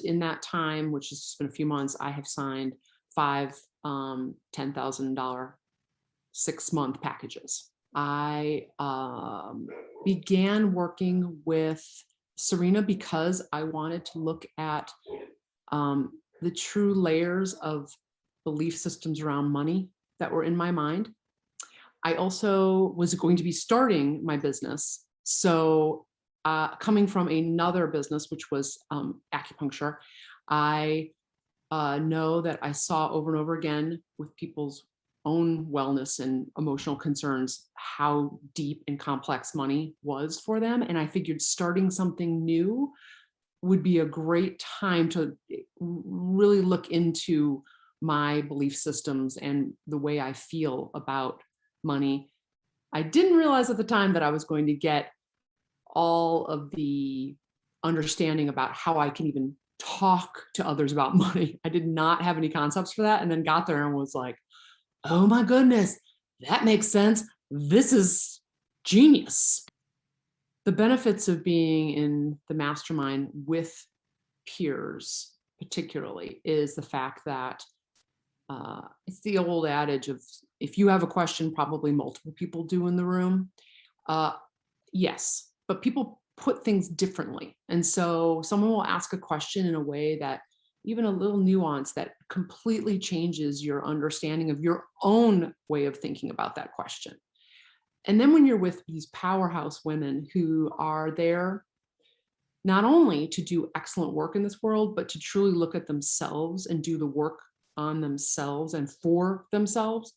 In that time, which has just been a few months, I have signed 5 $10,000 6-month packages. I began working with Serena because I wanted to look at the true layers of belief systems around money that were in my mind. I also was going to be starting my business. So coming from another business, which was acupuncture, I know that I saw over and over again with people's own wellness and emotional concerns how deep and complex money was for them. And I figured starting something new would be a great time to really look into my belief systems and the way I feel about money. I didn't realize at the time that I was going to get all of the understanding about how I can even talk to others about money. I did not have any concepts for that, and then got there and was like, oh my goodness, that makes sense. This is genius. The benefits of being in the mastermind with peers, particularly, is the fact that it's the old adage of if you have a question, probably multiple people do in the room. Yes, but people put things differently. And so someone will ask a question in a way that even a little nuance that completely changes your understanding of your own way of thinking about that question. And then when you're with these powerhouse women who are there not only to do excellent work in this world, but to truly look at themselves and do the work on themselves and for themselves,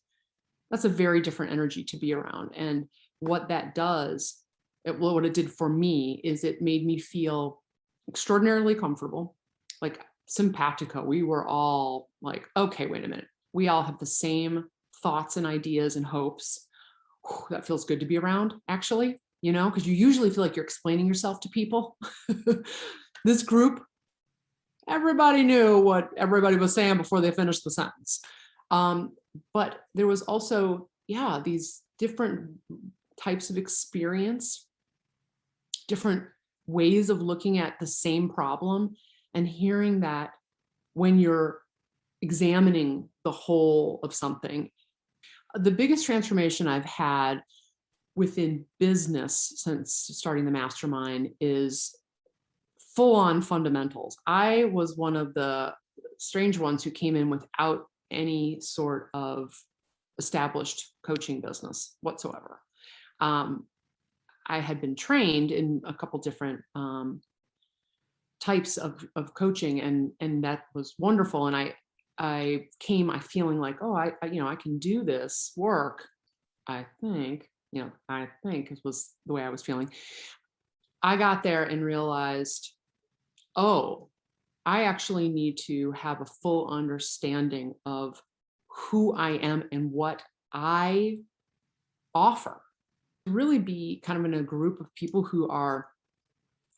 that's a very different energy to be around. And what that does, what it did for me is it made me feel extraordinarily comfortable, like simpatico. We were all like, okay, wait a minute. We all have the same thoughts and ideas and hopes. Whew, that feels good to be around, actually, because you usually feel like you're explaining yourself to people. This group, everybody knew what everybody was saying before they finished the sentence. But there was also, these different types of experience, different ways of looking at the same problem, and hearing that when you're examining the whole of something. The biggest transformation I've had within business since starting the mastermind is full-on fundamentals. I was one of the strange ones who came in without any sort of established coaching business whatsoever. I had been trained in a couple different types of coaching, and that was wonderful. And I came feeling like, oh, I can do this work. I think it was the way I was feeling. I got there and realized, oh, I actually need to have a full understanding of who I am and what I offer. Really be kind of in a group of people who are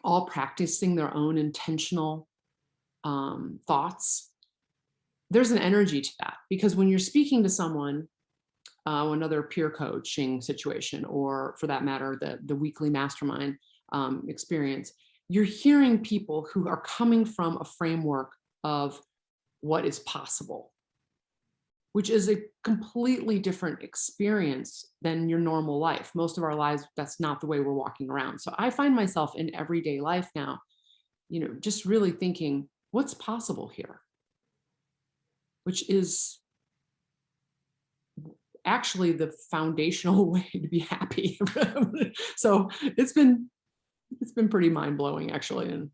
all practicing their own intentional thoughts. There's an energy to that, because when you're speaking to someone, another peer coaching situation, or for that matter, the weekly mastermind experience, you're hearing people who are coming from a framework of what is possible, which is a completely different experience than your normal life. Most of our lives, that's not the way we're walking around. So I find myself in everyday life now, just really thinking, what's possible here? Which is actually the foundational way to be happy. So it's been pretty mind-blowing, actually. And